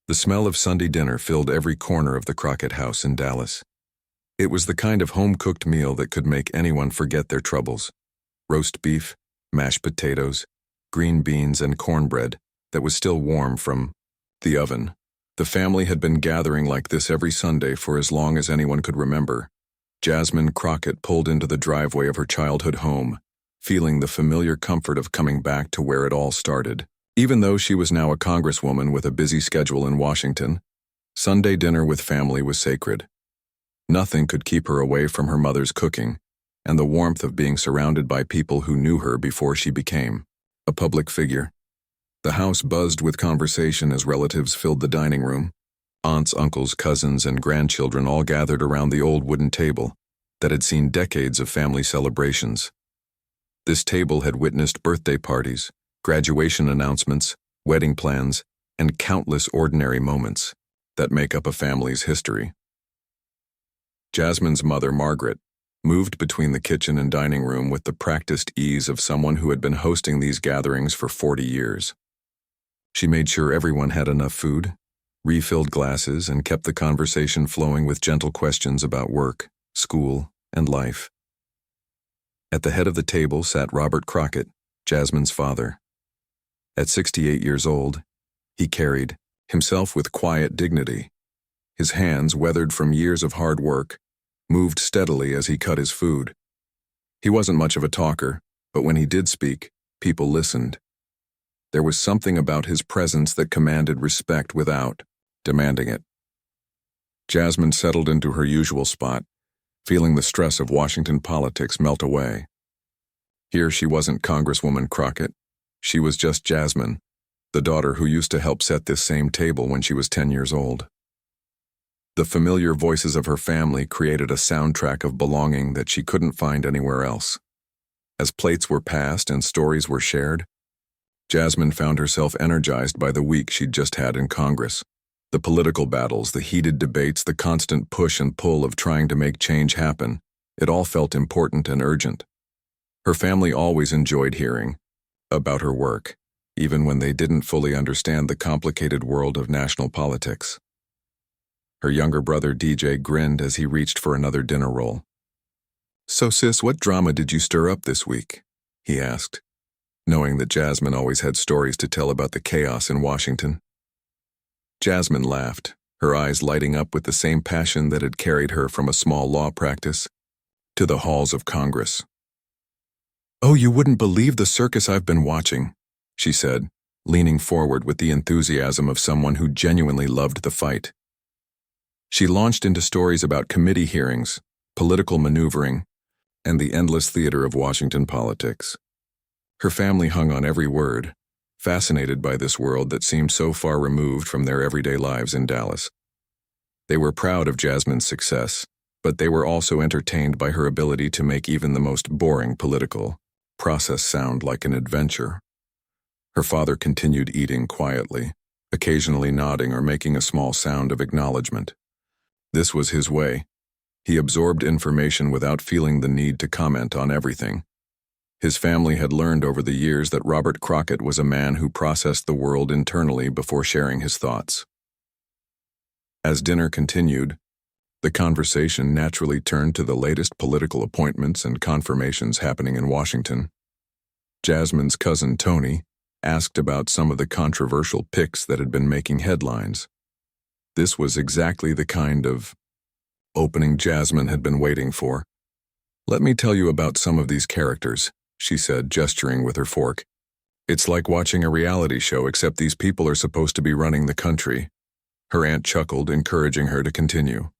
The smell of Sunday dinner filled every corner of the Crockett house in Dallas. It was the kind of home-cooked meal that could make anyone forget their troubles. Roast beef, mashed potatoes, green beans, and cornbread that was still warm from the oven. The family had been gathering like this every Sunday for as long as anyone could remember. Jasmine Crockett pulled into the driveway of her childhood home, feeling the familiar comfort of coming back to where it all started. Even though she was now a congresswoman with a busy schedule in Washington, Sunday dinner with family was sacred. Nothing could keep her away from her mother's cooking and the warmth of being surrounded by people who knew her before she became a public figure. The house buzzed with conversation as relatives filled the dining room. Aunts, uncles, cousins, and grandchildren all gathered around the old wooden table that had seen decades of family celebrations. This table had witnessed birthday parties, graduation announcements, wedding plans, and countless ordinary moments that make up a family's history. Jasmine's mother, Margaret, moved between the kitchen and dining room with the practiced ease of someone who had been hosting these gatherings for 40 years. She made sure everyone had enough food, refilled glasses, and kept the conversation flowing with gentle questions about work, school, and life. At the head of the table sat Robert Crockett, Jasmine's father. At 68 years old, he carried himself with quiet dignity. His hands, weathered from years of hard work, moved steadily as he cut his food. He wasn't much of a talker, but when he did speak, people listened. There was something about his presence that commanded respect without demanding it. Jasmine settled into her usual spot, feeling the stress of Washington politics melt away. Here she wasn't Congresswoman Crockett. She was just Jasmine, the daughter who used to help set this same table when she was 10 years old. The familiar voices of her family created a soundtrack of belonging that she couldn't find anywhere else. As plates were passed and stories were shared, Jasmine found herself energized by the week she'd just had in Congress. The political battles, the heated debates, the constant push and pull of trying to make change happen, it all felt important and urgent. Her family always enjoyed hearing about her work, even when they didn't fully understand the complicated world of national politics. Her younger brother DJ grinned as he reached for another dinner roll. "So sis, what drama did you stir up this week?" he asked, knowing that Jasmine always had stories to tell about the chaos in Washington. Jasmine laughed, her eyes lighting up with the same passion that had carried her from a small law practice to the halls of Congress. "Oh, you wouldn't believe the circus I've been watching," she said, leaning forward with the enthusiasm of someone who genuinely loved the fight. She launched into stories about committee hearings, political maneuvering, and the endless theater of Washington politics. Her family hung on every word, fascinated by this world that seemed so far removed from their everyday lives in Dallas. They were proud of Jasmine's success, but they were also entertained by her ability to make even the most boring political process sound like an adventure. Her father continued eating quietly, occasionally nodding or making a small sound of acknowledgement. This was his way. He absorbed information without feeling the need to comment on everything. His family had learned over the years that Robert Crockett was a man who processed the world internally before sharing his thoughts. As dinner continued, the conversation naturally turned to the latest political appointments and confirmations happening in Washington. Jasmine's cousin Tony asked about some of the controversial picks that had been making headlines. This was exactly the kind of opening Jasmine had been waiting for. "Let me tell you about some of these characters," she said, gesturing with her fork. "It's like watching a reality show, except these people are supposed to be running the country." Her aunt chuckled, encouraging her to continue.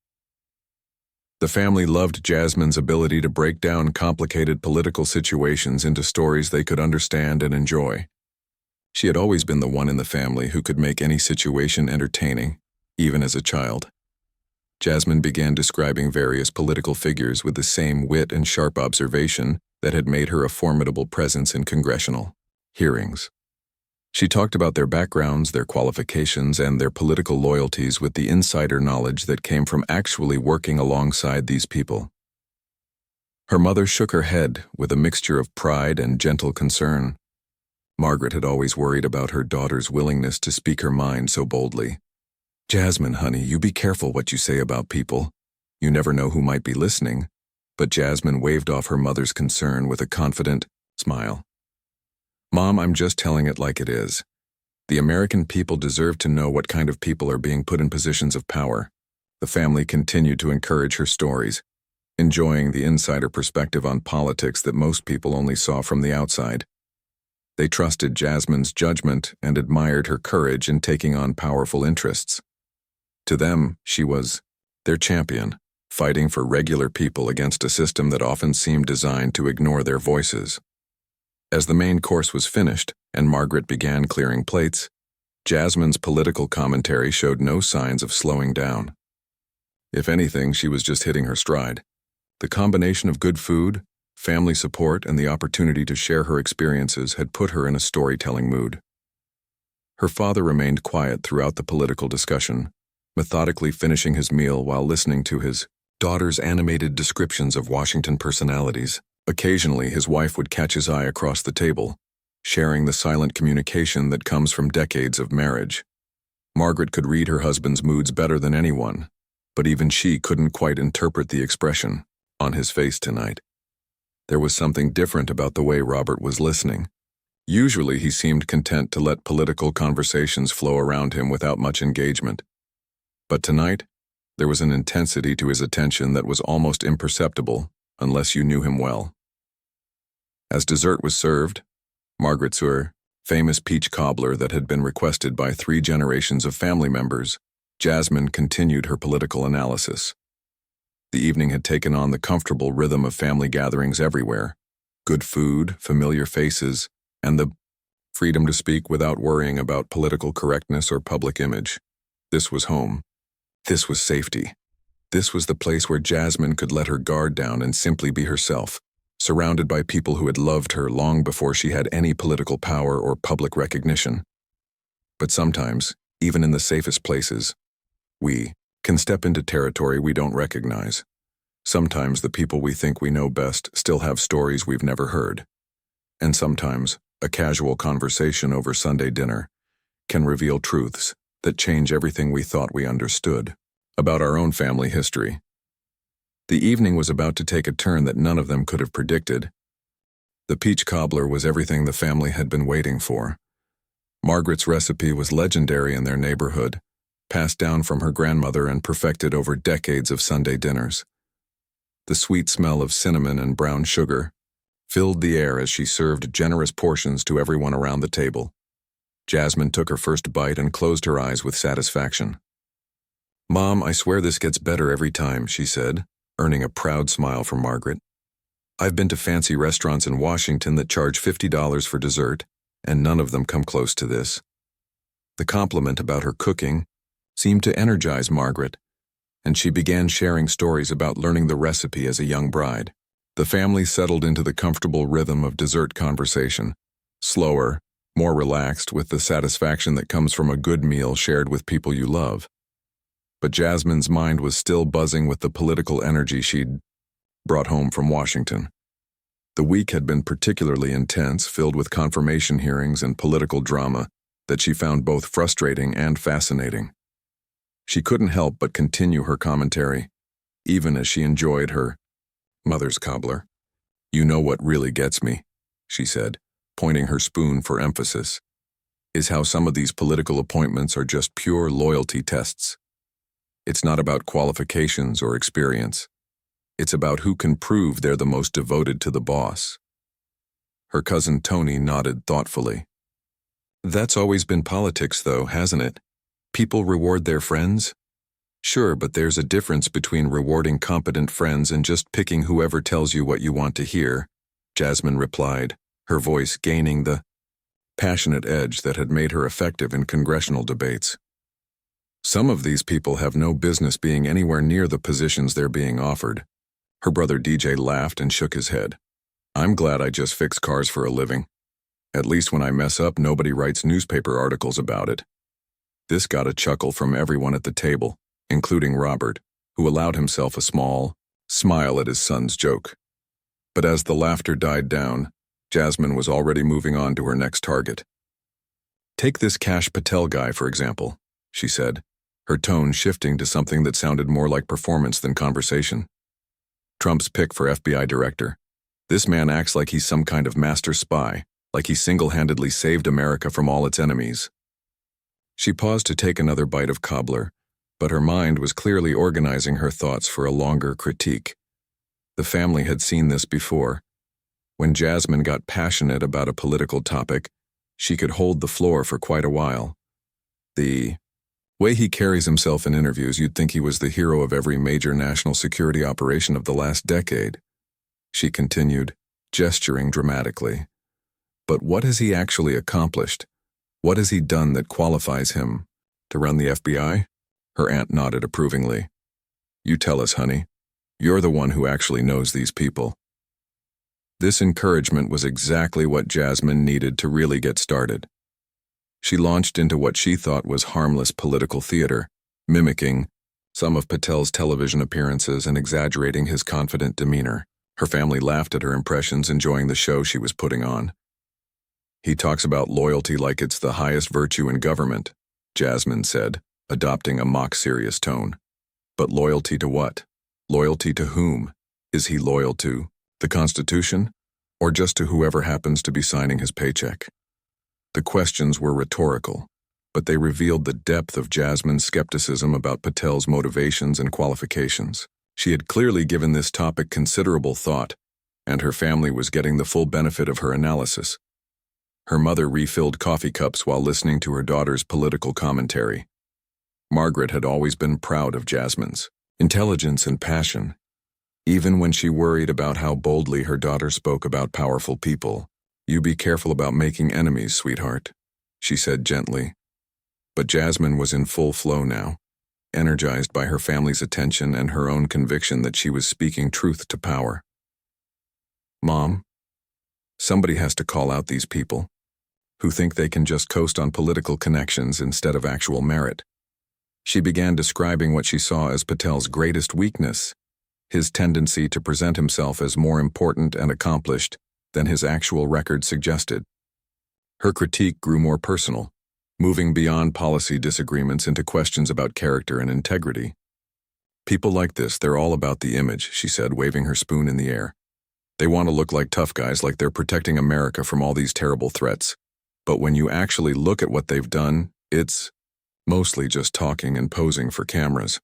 The family loved Jasmine's ability to break down complicated political situations into stories they could understand and enjoy. She had always been the one in the family who could make any situation entertaining, even as a child. Jasmine began describing various political figures with the same wit and sharp observation that had made her a formidable presence in congressional hearings. She talked about their backgrounds, their qualifications, and their political loyalties with the insider knowledge that came from actually working alongside these people. Her mother shook her head with a mixture of pride and gentle concern. Margaret had always worried about her daughter's willingness to speak her mind so boldly. Jasmine, honey, you be careful what you say about people. You never know who might be listening. But Jasmine waved off her mother's concern with a confident smile. Mom, I'm just telling it like it is. The American people deserve to know what kind of people are being put in positions of power. The family continued to encourage her stories, enjoying the insider perspective on politics that most people only saw from the outside. They trusted Jasmine's judgment and admired her courage in taking on powerful interests. To them, she was their champion, fighting for regular people against a system that often seemed designed to ignore their voices. As the main course was finished and Margaret began clearing plates, Jasmine's political commentary showed no signs of slowing down. If anything, she was just hitting her stride. The combination of good food, family support, and the opportunity to share her experiences had put her in a storytelling mood. Her father remained quiet throughout the political discussion, methodically finishing his meal while listening to his daughter's animated descriptions of Washington personalities. Occasionally, his wife would catch his eye across the table, sharing the silent communication that comes from decades of marriage. Margaret could read her husband's moods better than anyone, but even she couldn't quite interpret the expression on his face tonight. There was something different about the way Robert was listening. Usually, he seemed content to let political conversations flow around him without much engagement. But tonight, there was an intensity to his attention that was almost imperceptible unless you knew him well. As dessert was served, Margaret's famous peach cobbler that had been requested by 3 generations of family members, Jasmine continued her political analysis. The evening had taken on the comfortable rhythm of family gatherings everywhere: good food, familiar faces, and the freedom to speak without worrying about political correctness or public image. This was home. This was safety. This was the place where Jasmine could let her guard down and simply be herself, surrounded by people who had loved her long before she had any political power or public recognition. But sometimes, even in the safest places, we can step into territory we don't recognize. Sometimes the people we think we know best still have stories we've never heard. And sometimes, a casual conversation over Sunday dinner can reveal truths that change everything we thought we understood about our own family history. The evening was about to take a turn that none of them could have predicted. The peach cobbler was everything the family had been waiting for. Margaret's recipe was legendary in their neighborhood, passed down from her grandmother and perfected over decades of Sunday dinners. The sweet smell of cinnamon and brown sugar filled the air as she served generous portions to everyone around the table. Jasmine took her first bite and closed her eyes with satisfaction. "Mom, I swear this gets better every time," she said, earning a proud smile from Margaret. "I've been to fancy restaurants in Washington that charge $50 for dessert, and none of them come close to this." The compliment about her cooking seemed to energize Margaret, and she began sharing stories about learning the recipe as a young bride. The family settled into the comfortable rhythm of dessert conversation, slower, more relaxed, with the satisfaction that comes from a good meal shared with people you love. But Jasmine's mind was still buzzing with the political energy she'd brought home from Washington. The week had been particularly intense, filled with confirmation hearings and political drama that she found both frustrating and fascinating. She couldn't help but continue her commentary, even as she enjoyed her mother's cobbler. "You know what really gets me," she said, pointing her spoon for emphasis, "is how some of these political appointments are just pure loyalty tests. It's not about qualifications or experience. It's about who can prove they're the most devoted to the boss." Her cousin Tony nodded thoughtfully. "That's always been politics, though, hasn't it? People reward their friends?" "Sure, but there's a difference between rewarding competent friends and just picking whoever tells you what you want to hear," Jasmine replied, her voice gaining the passionate edge that had made her effective in congressional debates. "Some of these people have no business being anywhere near the positions they're being offered." Her brother DJ laughed and shook his head. "I'm glad I just fix cars for a living. At least when I mess up, nobody writes newspaper articles about it." This got a chuckle from everyone at the table, including Robert, who allowed himself a small smile at his son's joke. But as the laughter died down, Jasmine was already moving on to her next target. "Take this Kash Patel guy, for example," she said. her tone shifting to something that sounded more like performance than conversation. Trump's pick for FBI director. This man acts like he's some kind of master spy, like he single-handedly saved America from all its enemies. She paused to take another bite of cobbler, but her mind was clearly organizing her thoughts for a longer critique. The family had seen this before. When Jasmine got passionate about a political topic, she could hold the floor for quite a while. The way he carries himself in interviews, you'd think he was the hero of every major national security operation of the last decade. She continued, gesturing dramatically. But what has he actually accomplished? What has he done that qualifies him to run the FBI? Her aunt nodded approvingly. You tell us, honey. You're the one who actually knows these people. This encouragement was exactly what Jasmine needed to really get started. She launched into what she thought was harmless political theater, mimicking some of Patel's television appearances and exaggerating his confident demeanor. Her family laughed at her impressions, enjoying the show she was putting on. He talks about loyalty like it's the highest virtue in government, Jasmine said, adopting a mock-serious tone. But loyalty to what? Loyalty to whom? Is he loyal to the Constitution, or just to whoever happens to be signing his paycheck? The questions were rhetorical, but they revealed the depth of Jasmine's skepticism about Patel's motivations and qualifications. She had clearly given this topic considerable thought, and her family was getting the full benefit of her analysis. Her mother refilled coffee cups while listening to her daughter's political commentary. Margaret had always been proud of Jasmine's intelligence and passion, even when she worried about how boldly her daughter spoke about powerful people. You be careful about making enemies, sweetheart, she said gently. But Jasmine was in full flow now, energized by her family's attention and her own conviction that she was speaking truth to power. Mom, somebody has to call out these people who think they can just coast on political connections instead of actual merit. She began describing what she saw as Patel's greatest weakness, his tendency to present himself as more important and accomplished than his actual record suggested. Her critique grew more personal, moving beyond policy disagreements into questions about character and integrity. People like this, they're all about the image, she said, waving her spoon in the air. They want to look like tough guys, like they're protecting America from all these terrible threats. But when you actually look at what they've done, it's mostly just talking and posing for cameras.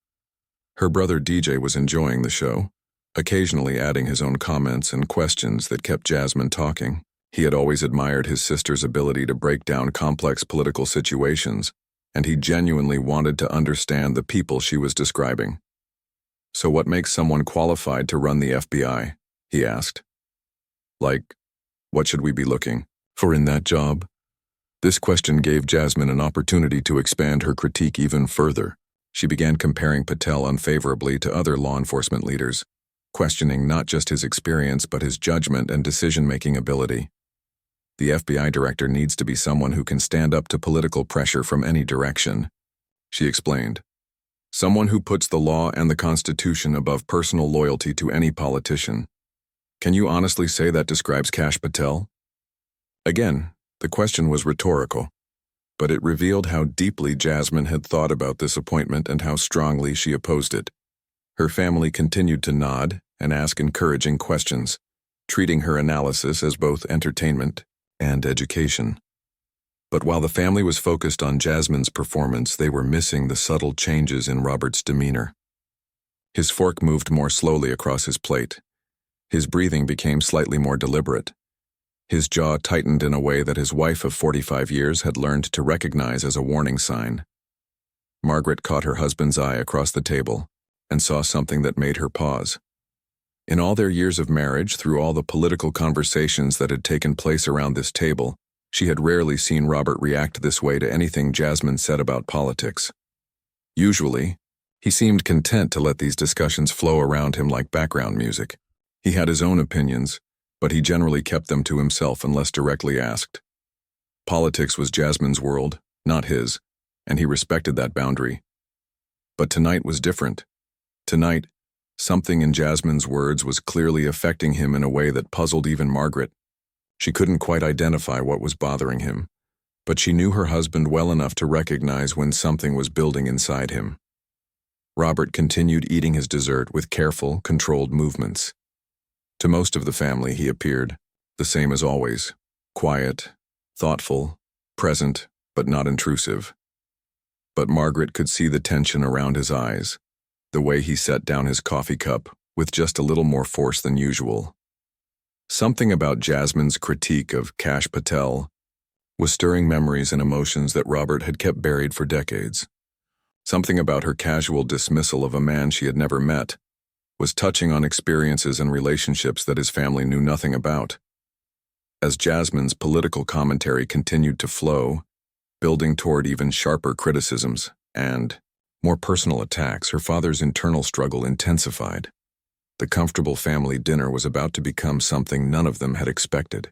Her brother DJ was enjoying the show, occasionally adding his own comments and questions that kept Jasmine talking. He had always admired his sister's ability to break down complex political situations, and he genuinely wanted to understand the people she was describing. So what makes someone qualified to run the FBI? He asked. Like, what should we be looking for in that job? This question gave Jasmine an opportunity to expand her critique even further. She began comparing Patel unfavorably to other law enforcement leaders, questioning not just his experience but his judgment and decision-making ability. The FBI director needs to be someone who can stand up to political pressure from any direction, she explained. Someone who puts the law and the Constitution above personal loyalty to any politician. Can you honestly say that describes Kash Patel? Again, the question was rhetorical, but it revealed how deeply Jasmine had thought about this appointment and how strongly she opposed it. Her family continued to nod and ask encouraging questions, treating her analysis as both entertainment and education. But while the family was focused on Jasmine's performance, they were missing the subtle changes in Robert's demeanor. His fork moved more slowly across his plate. His breathing became slightly more deliberate. His jaw tightened in a way that his wife of 45 years had learned to recognize as a warning sign. Margaret caught her husband's eye across the table and saw something that made her pause. In all their years of marriage, through all the political conversations that had taken place around this table, she had rarely seen Robert react this way to anything Jasmine said about politics. Usually, he seemed content to let these discussions flow around him like background music. He had his own opinions, but he generally kept them to himself unless directly asked. Politics was Jasmine's world, not his, and he respected that boundary. But tonight was different. Tonight, something in Jasmine's words was clearly affecting him in a way that puzzled even Margaret. She couldn't quite identify what was bothering him, but she knew her husband well enough to recognize when something was building inside him. Robert continued eating his dessert with careful, controlled movements. To most of the family, he appeared the same as always, quiet, thoughtful, present, but not intrusive. But Margaret could see the tension around his eyes, the way he set down his coffee cup with just a little more force than usual. Something about Jasmine's critique of Kash Patel was stirring memories and emotions that Robert had kept buried for decades. Something about her casual dismissal of a man she had never met was touching on experiences and relationships that his family knew nothing about. As Jasmine's political commentary continued to flow, building toward even sharper criticisms and more personal attacks, her father's internal struggle intensified. The comfortable family dinner was about to become something none of them had expected.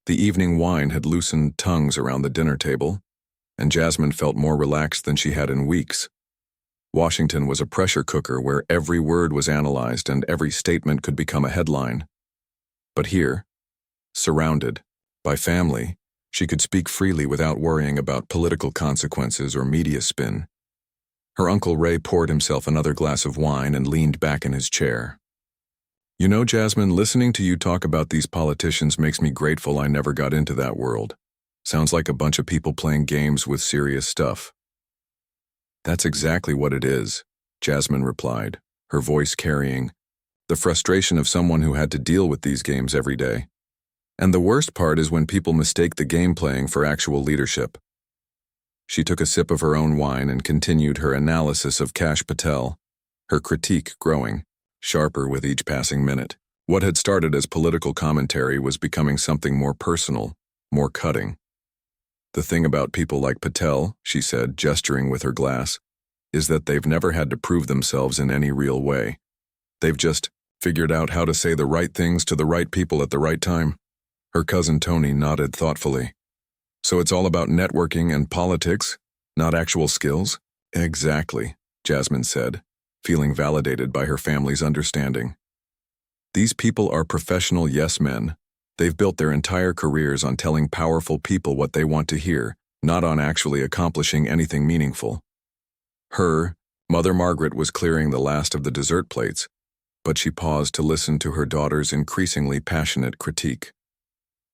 The evening wine had loosened tongues around the dinner table, and Jasmine felt more relaxed than she had in weeks. Washington was a pressure cooker where every word was analyzed and every statement could become a headline. But here, surrounded by family, she could speak freely without worrying about political consequences or media spin. Her Uncle Ray poured himself another glass of wine and leaned back in his chair. "You know, Jasmine, listening to you talk about these politicians makes me grateful I never got into that world. Sounds like a bunch of people playing games with serious stuff." "That's exactly what it is," Jasmine replied, her voice carrying the frustration of someone who had to deal with these games every day. "And the worst part is when people mistake the game playing for actual leadership." She took a sip of her own wine and continued her analysis of Kash Patel, her critique growing sharper with each passing minute. What had started as political commentary was becoming something more personal, more cutting. "The thing about people like Patel," she said, gesturing with her glass, "is that they've never had to prove themselves in any real way. They've just figured out how to say the right things to the right people at the right time." Her cousin Tony nodded thoughtfully. "So it's all about networking and politics, not actual skills?" "Exactly," Jasmine said, feeling validated by her family's understanding. "These people are professional yes men. They've built their entire careers on telling powerful people what they want to hear, not on actually accomplishing anything meaningful." Mother Margaret was clearing the last of the dessert plates, but she paused to listen to her daughter's increasingly passionate critique.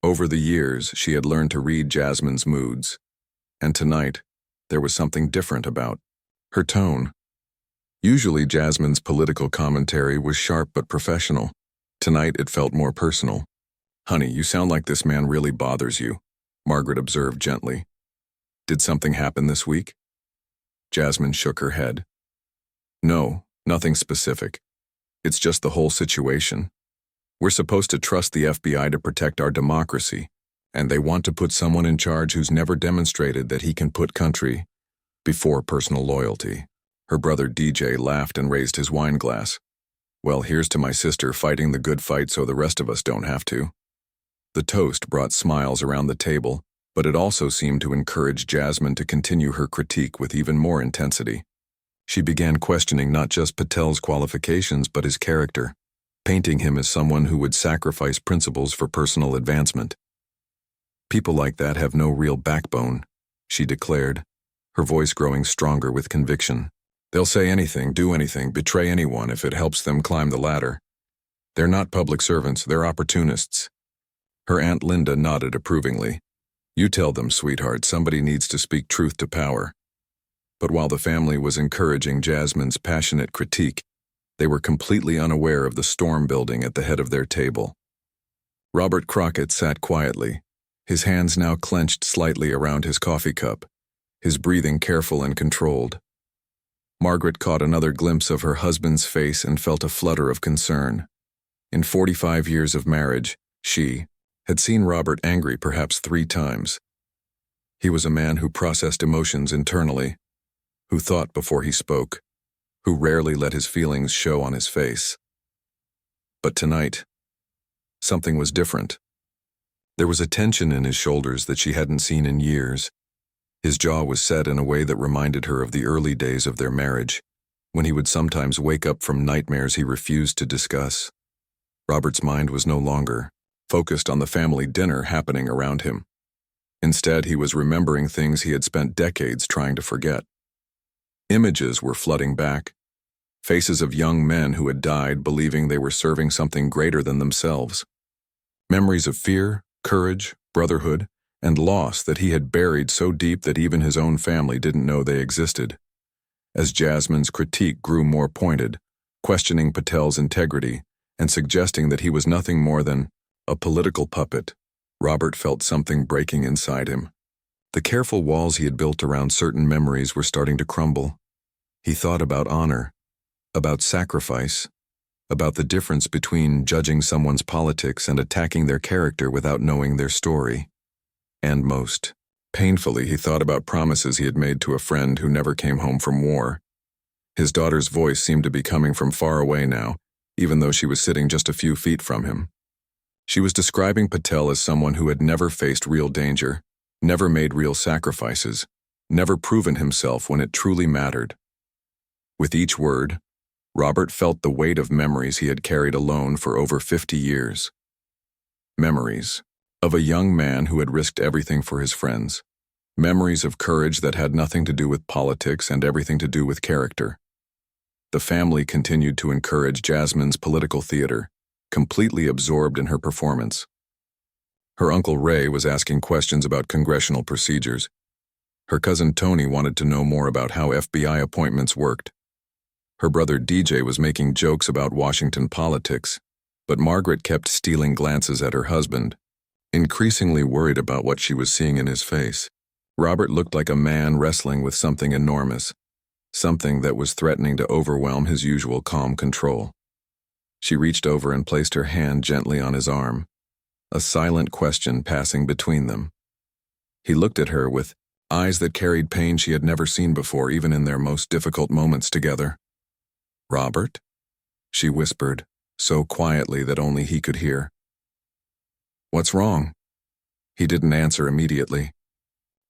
Over the years, she had learned to read Jasmine's moods, and tonight, there was something different about her tone. Usually, Jasmine's political commentary was sharp but professional. Tonight, it felt more personal. "Honey, you sound like this man really bothers you," Margaret observed gently. "Did something happen this week?" Jasmine shook her head. "No, nothing specific. It's just the whole situation. We're supposed to trust the FBI to protect our democracy, and they want to put someone in charge who's never demonstrated that he can put country before personal loyalty." Her brother DJ laughed and raised his wine glass. "Well, here's to my sister fighting the good fight so the rest of us don't have to." The toast brought smiles around the table, but it also seemed to encourage Jasmine to continue her critique with even more intensity. She began questioning not just Patel's qualifications but his character, painting him as someone who would sacrifice principles for personal advancement. "People like that have no real backbone," she declared, her voice growing stronger with conviction. "They'll say anything, do anything, betray anyone if it helps them climb the ladder. They're not public servants, they're opportunists." Her Aunt Linda nodded approvingly. "You tell them, sweetheart, somebody needs to speak truth to power." But while the family was encouraging Jasmine's passionate critique, they were completely unaware of the storm building at the head of their table. Robert Crockett sat quietly, his hands now clenched slightly around his coffee cup, his breathing careful and controlled. Margaret caught another glimpse of her husband's face and felt a flutter of concern. In 45 years of marriage, she had seen Robert angry perhaps 3 times. He was a man who processed emotions internally, who thought before he spoke, who rarely let his feelings show on his face. But tonight, something was different. There was a tension in his shoulders that she hadn't seen in years. His jaw was set in a way that reminded her of the early days of their marriage, when he would sometimes wake up from nightmares he refused to discuss. Robert's mind was no longer focused on the family dinner happening around him. Instead, he was remembering things he had spent decades trying to forget. Images were flooding back, faces of young men who had died believing they were serving something greater than themselves. Memories of fear, courage, brotherhood, and loss that he had buried so deep that even his own family didn't know they existed. As Jasmine's critique grew more pointed, questioning Patel's integrity and suggesting that he was nothing more than a political puppet, Robert felt something breaking inside him. The careful walls he had built around certain memories were starting to crumble. He thought about honor, about sacrifice, about the difference between judging someone's politics and attacking their character without knowing their story. And most painfully, he thought about promises he had made to a friend who never came home from war. His daughter's voice seemed to be coming from far away now, even though she was sitting just a few feet from him. She was describing Patel as someone who had never faced real danger, never made real sacrifices, never proven himself when it truly mattered. With each word, Robert felt the weight of memories he had carried alone for over 50 years. Memories of a young man who had risked everything for his friends. Memories of courage that had nothing to do with politics and everything to do with character. The family continued to encourage Jasmine's political theater, completely absorbed in her performance. Her uncle Ray was asking questions about congressional procedures. Her cousin Tony wanted to know more about how FBI appointments worked. Her brother DJ was making jokes about Washington politics, but Margaret kept stealing glances at her husband, increasingly worried about what she was seeing in his face. Robert looked like a man wrestling with something enormous, something that was threatening to overwhelm his usual calm control. She reached over and placed her hand gently on his arm, a silent question passing between them. He looked at her with eyes that carried pain she had never seen before, even in their most difficult moments together. "Robert?" she whispered, so quietly that only he could hear. "What's wrong?" He didn't answer immediately.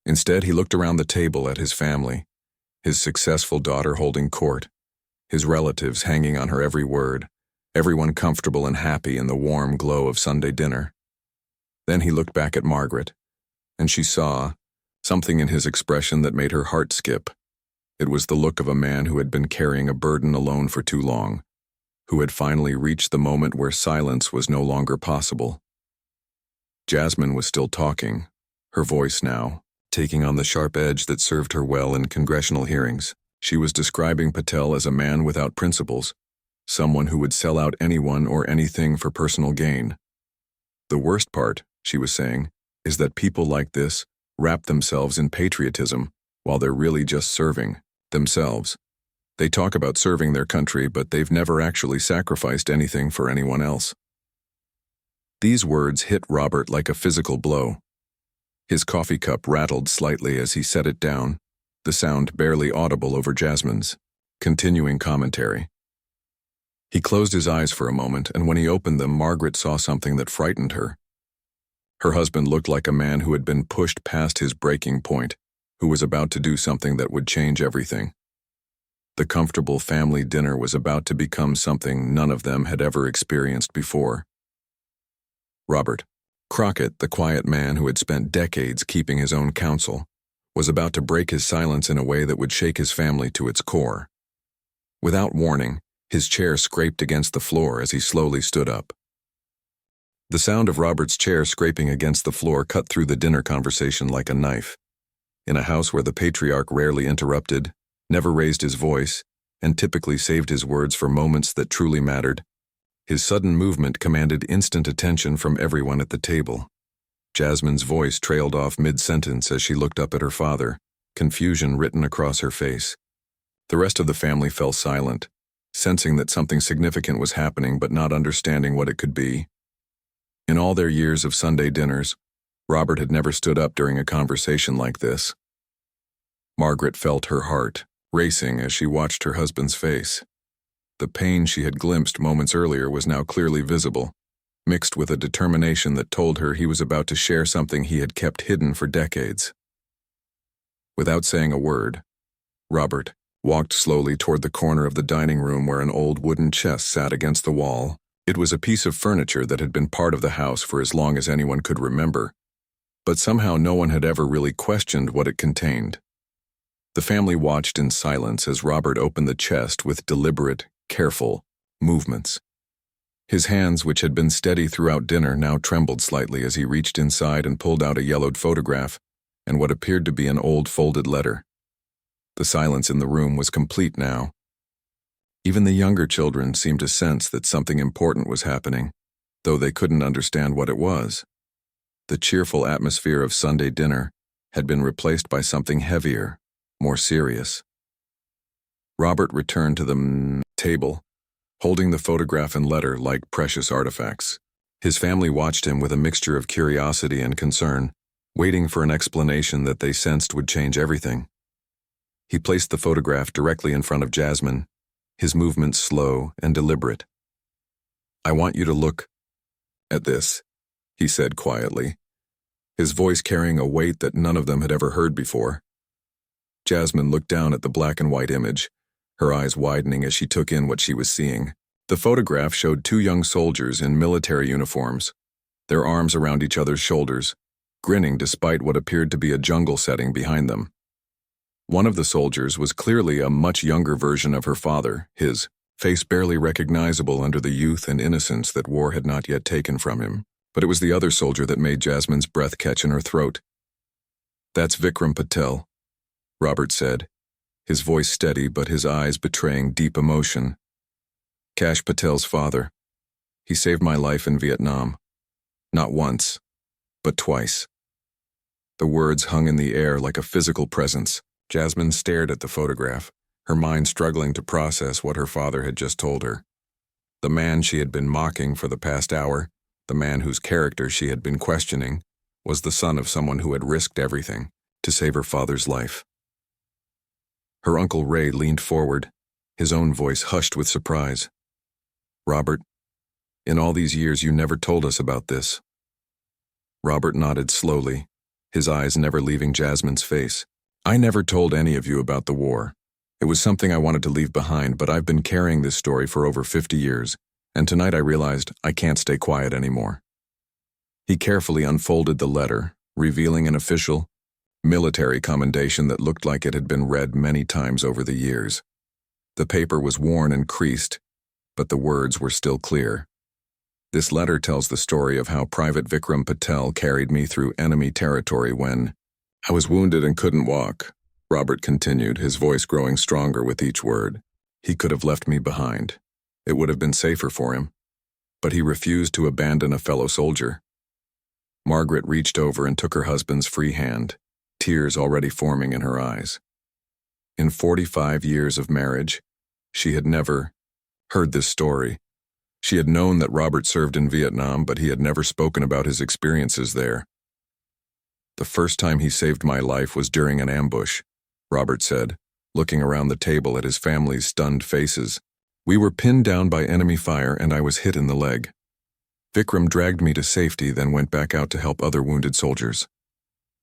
Instead, he looked around the table at his family, his successful daughter holding court, his relatives hanging on her every word, everyone comfortable and happy in the warm glow of Sunday dinner. Then he looked back at Margaret, and she saw something in his expression that made her heart skip. It was the look of a man who had been carrying a burden alone for too long, who had finally reached the moment where silence was no longer possible. Jasmine was still talking, her voice now taking on the sharp edge that served her well in congressional hearings. She was describing Patel as a man without principles, someone who would sell out anyone or anything for personal gain. "The worst part," she was saying, "is that people like this wrap themselves in patriotism while they're really just serving themselves. They talk about serving their country, but they've never actually sacrificed anything for anyone else." These words hit Robert like a physical blow. His coffee cup rattled slightly as he set it down, the sound barely audible over Jasmine's continuing commentary. He closed his eyes for a moment, and when he opened them, Margaret saw something that frightened her. Her husband looked like a man who had been pushed past his breaking point, who was about to do something that would change everything. The comfortable family dinner was about to become something none of them had ever experienced before. Robert Crockett, the quiet man who had spent decades keeping his own counsel, was about to break his silence in a way that would shake his family to its core. Without warning, his chair scraped against the floor as he slowly stood up. The sound of Robert's chair scraping against the floor cut through the dinner conversation like a knife. In a house where the patriarch rarely interrupted, never raised his voice, and typically saved his words for moments that truly mattered, his sudden movement commanded instant attention from everyone at the table. Jasmine's voice trailed off mid-sentence as she looked up at her father, confusion written across her face. The rest of the family fell silent, sensing that something significant was happening but not understanding what it could be. In all their years of Sunday dinners, Robert had never stood up during a conversation like this. Margaret felt her heart racing as she watched her husband's face. The pain she had glimpsed moments earlier was now clearly visible, mixed with a determination that told her he was about to share something he had kept hidden for decades. Without saying a word, Robert walked slowly toward the corner of the dining room where an old wooden chest sat against the wall. It was a piece of furniture that had been part of the house for as long as anyone could remember, but somehow no one had ever really questioned what it contained. The family watched in silence as Robert opened the chest with deliberate, careful movements. His hands, which had been steady throughout dinner, now trembled slightly as he reached inside and pulled out a yellowed photograph and what appeared to be an old folded letter. The silence in the room was complete now. Even the younger children seemed to sense that something important was happening, though they couldn't understand what it was. The cheerful atmosphere of Sunday dinner had been replaced by something heavier, more serious. Robert returned to the table, holding the photograph and letter like precious artifacts. His family watched him with a mixture of curiosity and concern, waiting for an explanation that they sensed would change everything. He placed the photograph directly in front of Jasmine, his movements slow and deliberate. "I want you to look at this," he said quietly, his voice carrying a weight that none of them had ever heard before. Jasmine looked down at the black and white image, her eyes widening as she took in what she was seeing. The photograph showed two young soldiers in military uniforms, their arms around each other's shoulders, grinning despite what appeared to be a jungle setting behind them. One of the soldiers was clearly a much younger version of her father, his face barely recognizable under the youth and innocence that war had not yet taken from him. But it was the other soldier that made Jasmine's breath catch in her throat. "That's Vikram Patel," Robert said, his voice steady but his eyes betraying deep emotion. "Kash Patel's father. He saved my life in Vietnam. Not once, but twice." The words hung in the air like a physical presence. Jasmine stared at the photograph, her mind struggling to process what her father had just told her. The man she had been mocking for the past hour, the man whose character she had been questioning, was the son of someone who had risked everything to save her father's life. Her Uncle Ray leaned forward, his own voice hushed with surprise. "Robert, in all these years you never told us about this." Robert nodded slowly, his eyes never leaving Jasmine's face. "I never told any of you about the war. It was something I wanted to leave behind, but I've been carrying this story for over 50 years, and tonight I realized I can't stay quiet anymore." He carefully unfolded the letter, revealing an official, military commendation that looked like it had been read many times over the years. The paper was worn and creased, but the words were still clear. "This letter tells the story of how Private Vikram Patel carried me through enemy territory when I was wounded and couldn't walk," Robert continued, his voice growing stronger with each word. "He could have left me behind. It would have been safer for him. But he refused to abandon a fellow soldier." Margaret reached over and took her husband's free hand, tears already forming in her eyes. In 45 years of marriage, she had never heard this story. She had known that Robert served in Vietnam, but he had never spoken about his experiences there. "The first time he saved my life was during an ambush," Robert said, looking around the table at his family's stunned faces. "We were pinned down by enemy fire and I was hit in the leg. Vikram dragged me to safety, then went back out to help other wounded soldiers.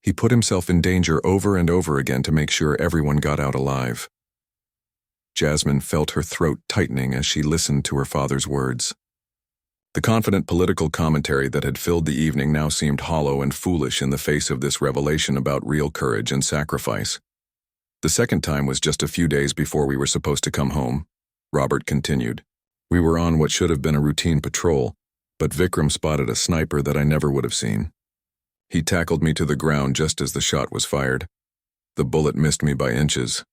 He put himself in danger over and over again to make sure everyone got out alive." Jasmine felt her throat tightening as she listened to her father's words. The confident political commentary that had filled the evening now seemed hollow and foolish in the face of this revelation about real courage and sacrifice. "The second time was just a few days before we were supposed to come home," Robert continued. "We were on what should have been a routine patrol, but Vikram spotted a sniper that I never would have seen. He tackled me to the ground just as the shot was fired. The bullet missed me by inches."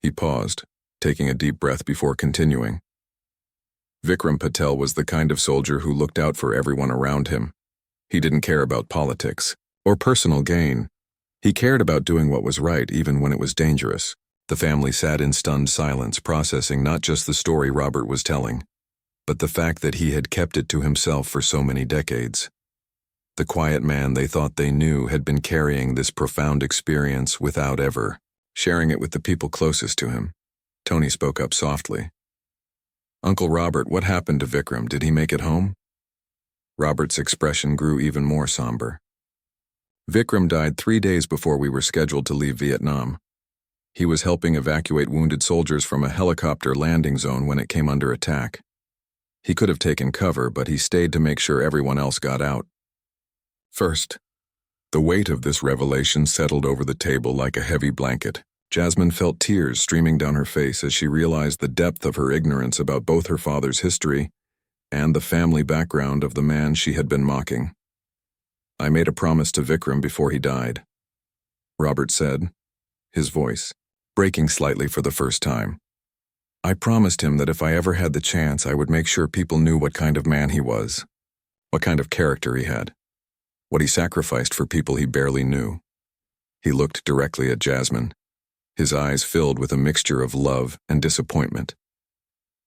He paused, taking a deep breath before continuing. "Vikram Patel was the kind of soldier who looked out for everyone around him. He didn't care about politics or personal gain. He cared about doing what was right even when it was dangerous." The family sat in stunned silence, processing not just the story Robert was telling, but the fact that he had kept it to himself for so many decades. The quiet man they thought they knew had been carrying this profound experience without ever sharing it with the people closest to him. Tony spoke up softly. "Uncle Robert, what happened to Vikram? Did he make it home?" Robert's expression grew even more somber. "Vikram died 3 days before we were scheduled to leave Vietnam. He was helping evacuate wounded soldiers from a helicopter landing zone when it came under attack. He could have taken cover, but he stayed to make sure everyone else got out. First, The weight of this revelation settled over the table like a heavy blanket. Jasmine felt tears streaming down her face as she realized the depth of her ignorance about both her father's history and the family background of the man she had been mocking. "I made a promise to Vikram before he died," Robert said, his voice breaking slightly for the first time. "I promised him that if I ever had the chance, I would make sure people knew what kind of man he was, what kind of character he had, what he sacrificed for people he barely knew." He looked directly at Jasmine, his eyes filled with a mixture of love and disappointment.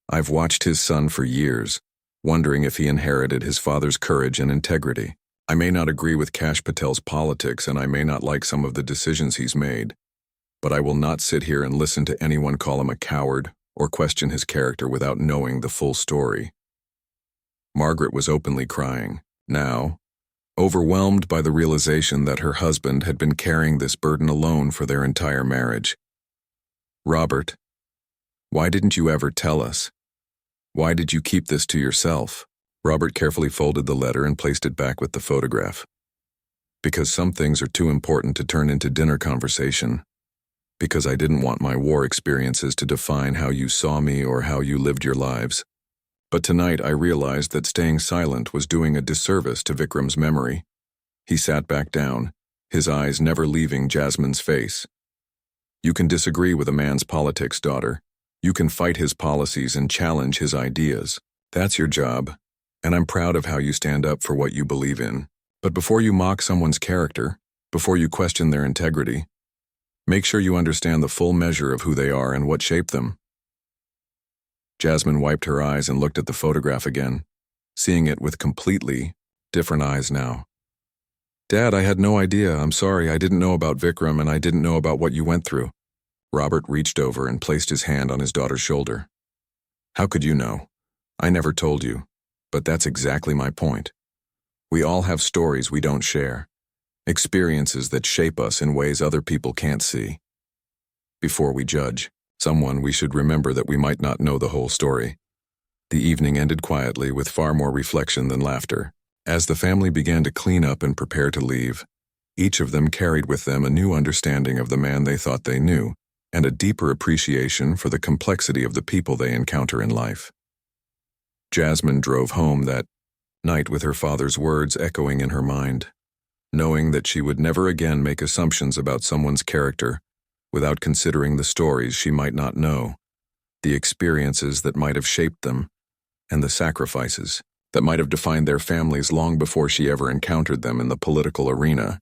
"I've watched his son for years, wondering if he inherited his father's courage and integrity. I may not agree with Kash Patel's politics and I may not like some of the decisions he's made, but I will not sit here and listen to anyone call him a coward or question his character without knowing the full story." Margaret was openly crying, now, overwhelmed by the realization that her husband had been carrying this burden alone for their entire marriage. "Robert, why didn't you ever tell us? Why did you keep this to yourself?" Robert carefully folded the letter and placed it back with the photograph. "Because some things are too important to turn into dinner conversation. Because I didn't want my war experiences to define how you saw me or how you lived your lives. But tonight I realized that staying silent was doing a disservice to Vikram's memory." He sat back down, his eyes never leaving Jasmine's face. "You can disagree with a man's politics, daughter. You can fight his policies and challenge his ideas. That's your job, and I'm proud of how you stand up for what you believe in. But before you mock someone's character, before you question their integrity, make sure you understand the full measure of who they are and what shaped them." Jasmine wiped her eyes and looked at the photograph again, seeing it with completely different eyes now. "Dad, I had no idea. I'm sorry. I didn't know about Vikram and I didn't know about what you went through." Robert reached over and placed his hand on his daughter's shoulder. "How could you know? I never told you. But that's exactly my point. We all have stories we don't share, experiences that shape us in ways other people can't see. Before we judge someone, we should remember that we might not know the whole story." The evening ended quietly with far more reflection than laughter. As the family began to clean up and prepare to leave, each of them carried with them a new understanding of the man they thought they knew, and a deeper appreciation for the complexity of the people they encounter in life. Jasmine drove home that night with her father's words echoing in her mind, knowing that she would never again make assumptions about someone's character without considering the stories she might not know, the experiences that might have shaped them, and the sacrifices that might have defined their families long before she ever encountered them in the political arena.